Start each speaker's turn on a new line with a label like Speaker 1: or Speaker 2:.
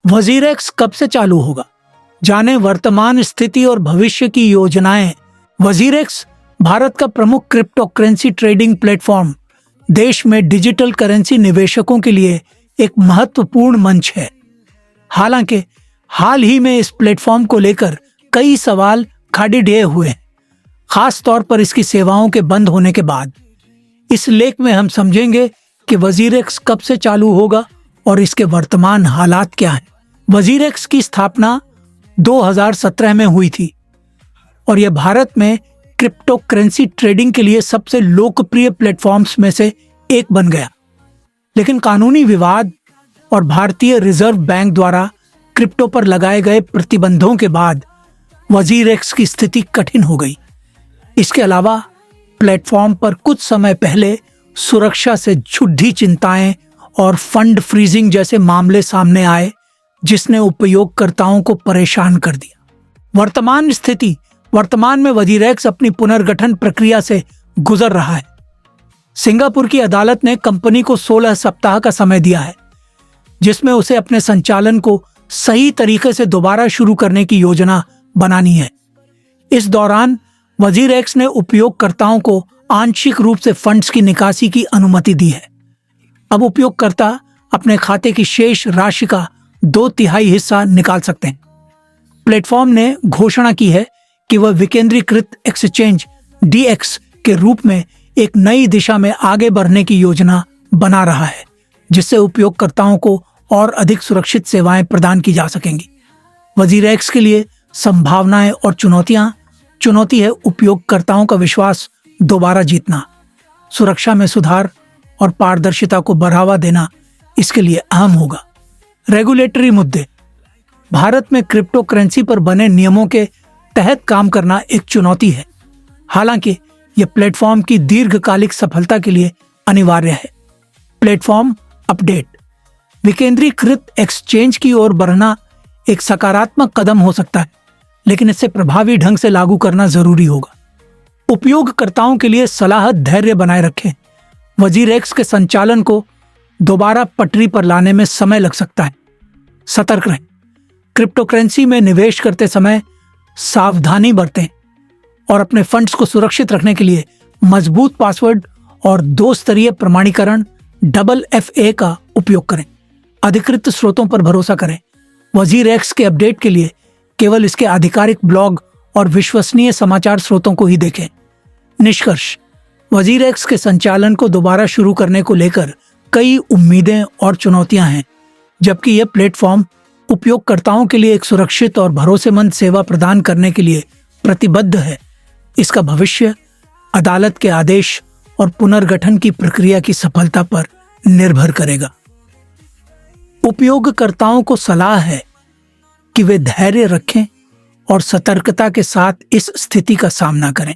Speaker 1: WazirX कब से चालू होगा? जाने वर्तमान स्थिति और भविष्य की योजनाएं। वजीरेक्स भारत का प्रमुख क्रिप्टो करेंसी ट्रेडिंग प्लेटफॉर्म, देश में डिजिटल करेंसी निवेशकों के लिए एक महत्वपूर्ण मंच है। हालांकि हाल ही में इस प्लेटफॉर्म को लेकर कई सवाल खड़े ढे हुए हैं, खास तौर पर इसकी सेवाओं के बंद होने के बाद। इस लेख में हम समझेंगे कि वजीरेक्स कब से चालू होगा और इसके वर्तमान हालात क्या हैं। वजीरेक्स की स्थापना 2017 में हुई थी और यह भारत में क्रिप्टो करेंसी ट्रेडिंग के लिए सबसे लोकप्रिय प्लेटफॉर्म्स में से एक बन गया। लेकिन कानूनी विवाद और भारतीय रिजर्व बैंक द्वारा क्रिप्टो पर लगाए गए प्रतिबंधों के बाद वजीरेक्स की स्थिति कठिन हो गई। इसके अलावा प्लेटफॉर्म पर कुछ समय पहले सुरक्षा से जुड़ी चिंताएं और फंड फ्रीजिंग जैसे मामले सामने आए, जिसने उपयोगकर्ताओं को परेशान कर दिया। वर्तमान में वजीरेक्स अपनी पुनर्गठन प्रक्रिया से गुजर रहा है। सिंगापुर की अदालत ने कंपनी को 16 सप्ताह का समय दिया है, जिसमें उसे अपने संचालन को सही तरीके से दोबारा शुरू करने की योजना बनानी है। इस दौरान वजीरेक्स ने उपयोगकर्ताओं को आंशिक रूप से फंड्स की निकासी की अनुमति दी है। अब उपयोगकर्ता अपने खाते की शेष राशि का 2/3 हिस्सा निकाल सकते हैं। प्लेटफॉर्म ने घोषणा की है कि वह विकेंद्रीकृत एक्सचेंज DX के रूप में एक नई दिशा में आगे बढ़ने की योजना बना रहा है, जिससे उपयोगकर्ताओं को और अधिक सुरक्षित सेवाएं प्रदान की जा सकेंगी। वजीरेक्स के लिए संभावनाएं और चुनौती है उपयोगकर्ताओं का विश्वास दोबारा जीतना, सुरक्षा में सुधार और पारदर्शिता को बढ़ावा देना इसके लिए अहम होगा। रेगुलेटरी मुद्दे। भारत में क्रिप्टो करेंसी पर बने नियमों के तहत काम करना एक चुनौती है, हालांकि यह प्लेटफॉर्म की दीर्घकालिक सफलता के लिए अनिवार्य है। Platform update. विकेंद्रीकृत एक्सचेंज की ओर बढ़ना एक सकारात्मक कदम हो सकता है, लेकिन इसे प्रभावी ढंग से लागू करना जरूरी होगा। उपयोगकर्ताओं के लिए सलाह धैर्य बनाए रखें। वजीरेक्स के संचालन को दोबारा पटरी पर लाने में समय लग सकता है। सतर्क रहें। क्रिप्टो करेंसी में निवेश करते समय सावधानी बरतें और अपने फंड्स को सुरक्षित रखने के लिए मजबूत पासवर्ड और 2 स्तरीय प्रमाणीकरण FA का उपयोग करें। अधिकृत स्रोतों पर भरोसा करें। वजीरेक्स के अपडेट के लिए केवल इसके आधिकारिक ब्लॉग और विश्वसनीय समाचार स्रोतों को ही देखें। निष्कर्ष। वजीरेक्स के संचालन को दोबारा शुरू करने को लेकर कई उम्मीदें और चुनौतियां हैं, जबकि यह प्लेटफॉर्म उपयोगकर्ताओं के लिए एक सुरक्षित और भरोसेमंद सेवा प्रदान करने के लिए प्रतिबद्ध है। इसका भविष्य अदालत के आदेश और पुनर्गठन की प्रक्रिया की सफलता पर निर्भर करेगा। उपयोगकर्ताओं को सलाह है कि वे धैर्य रखें और सतर्कता के साथ इस स्थिति का सामना करें।